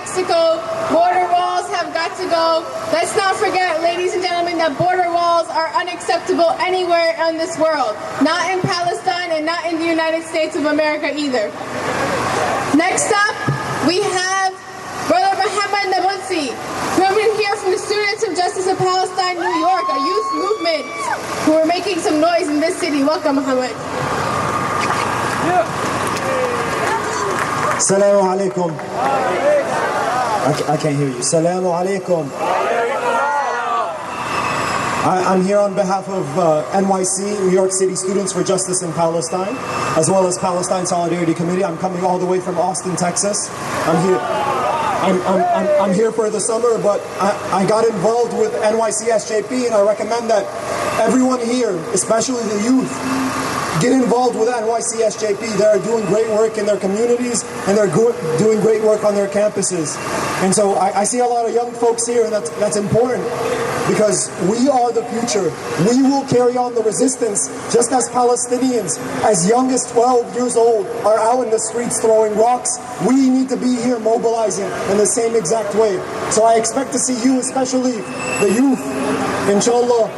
Mexico, border walls have got to go. Let's not forget, ladies and gentlemen, that border walls are unacceptable anywhere in this world. Not in Palestine and not in the United States of America either. Next up, we have Brother Mohammed Nabulsi, coming here from the Students of Justice of Palestine, New York, a youth movement who are making some noise in this city. Welcome, Mohammed. Assalamu alaikum. I can't hear you. Assalamu alaikum. I'm here on behalf of NYC, New York City Students for Justice in Palestine, as well as Palestine Solidarity Committee. I'm coming all the way from Austin, Texas. I'm here for the summer, but I got involved with NYC SJP, and I recommend that everyone here, especially the youth, get involved with NYC SJP. They're doing great work in their communities, and they're doing great work on their campuses. And so I see a lot of young folks here, and that's important, because we are the future. We will carry on the resistance, just as Palestinians as young as 12 years old are out in the streets throwing rocks. We need to be here mobilizing in the same exact way. So I expect to see you, especially the youth, inshallah,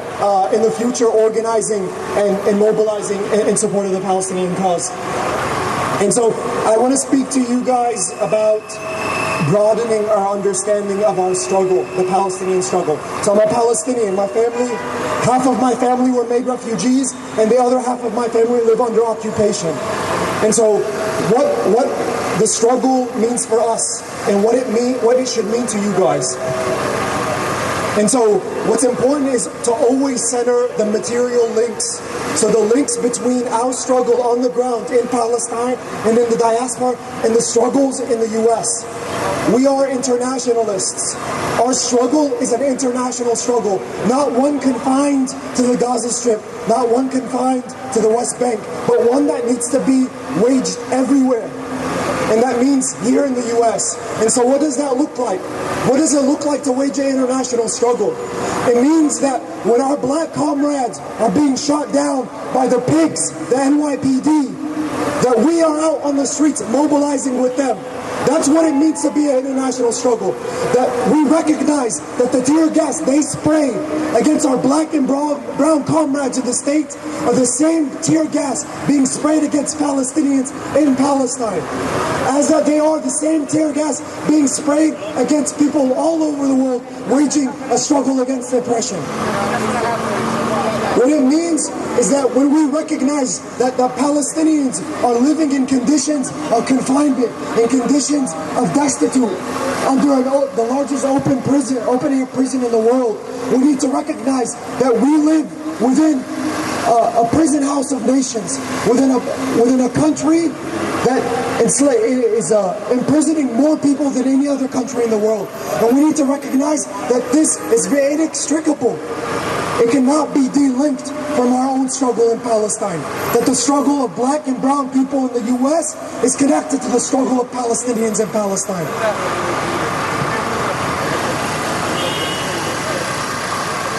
in the future, organizing and mobilizing in support of the Palestinian cause. And so I want to speak to you guys about broadening our understanding of our struggle, the Palestinian struggle. So I'm a Palestinian. My family, half of my family were made refugees, and the other half of my family live under occupation. And so what the struggle means for us, and what it should mean to you guys. And so what's important is to always center the material links. So the links between our struggle on the ground in Palestine and in the diaspora and the struggles in the US. We are internationalists. Our struggle is an international struggle, not one confined to the Gaza Strip, not one confined to the West Bank, but one that needs to be waged everywhere. And that means here in the US. And so what does that look like? What does it look like to wage an international struggle? It means that when our black comrades are being shot down by the pigs, the NYPD, that we are out on the streets mobilizing with them. That's what it means to be an international struggle. That we recognize that the tear gas they spray against our black and brown comrades in the States are the same tear gas being sprayed against Palestinians in Palestine. As that they are the same tear gas being sprayed against people all over the world waging a struggle against oppression. What it means is that when we recognize that the Palestinians are living in conditions of confinement, in conditions of destitute, under the largest opening of prison in the world, we need to recognize that we live within a prison house of nations, within a country that is imprisoning more people than any other country in the world. And we need to recognize that this is very inextricable. It cannot be delinked from our own struggle in Palestine. That the struggle of black and brown people in the US is connected to the struggle of Palestinians in Palestine.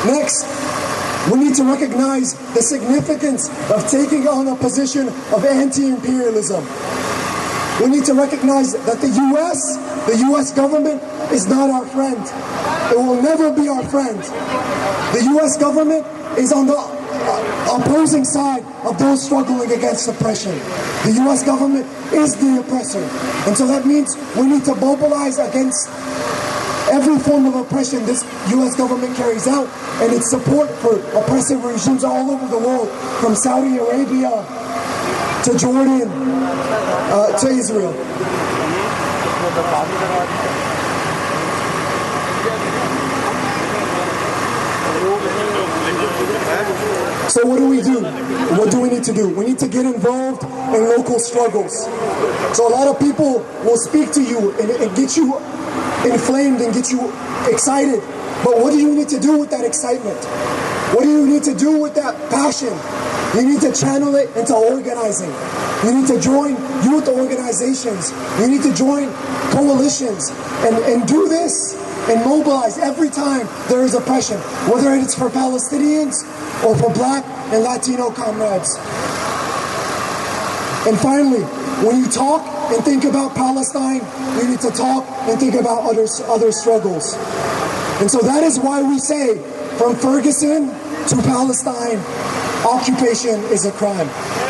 Next, we need to recognize the significance of taking on a position of anti-imperialism. We need to recognize that the US government is not our friend. It will never be our friend. The US government is on the opposing side of those struggling against oppression. The US government is the oppressor. And so that means we need to mobilize against every form of oppression this US government carries out, and its support for oppressive regimes all over the world, from Saudi Arabia to Jordan to Israel. So what do we do? What do we need to do? We need to get involved in local struggles. So a lot of people will speak to you and get you inflamed and get you excited. But what do you need to do with that excitement? What do you need to do with that passion? You need to channel it into organizing. You need to join youth organizations. You need to join coalitions and do this and mobilize every time there is oppression, whether it's for Palestinians or for black and Latino comrades. And finally, when you talk and think about Palestine. We need to talk and think about other struggles. And so that is why we say, from Ferguson to Palestine, occupation is a crime.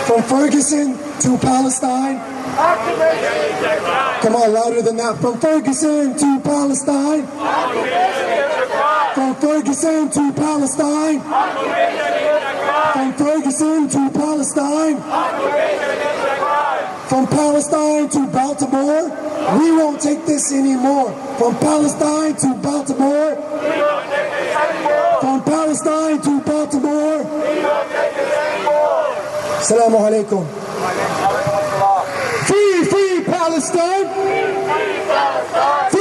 From Ferguson to Palestine, occupation is a crime. Come on, louder than that. From Ferguson to Palestine, occupation is a crime. From Ferguson to Palestine, occupation is a crime. From Ferguson to Palestine, occupation is a crime. From Palestine to Baltimore, we won't take this anymore. From Palestine to Baltimore, we won't take this anymore. From Palestine to Baltimore, we won't take this anymore. Assalamu alaikum. Free, free Palestine. Free, free Palestine.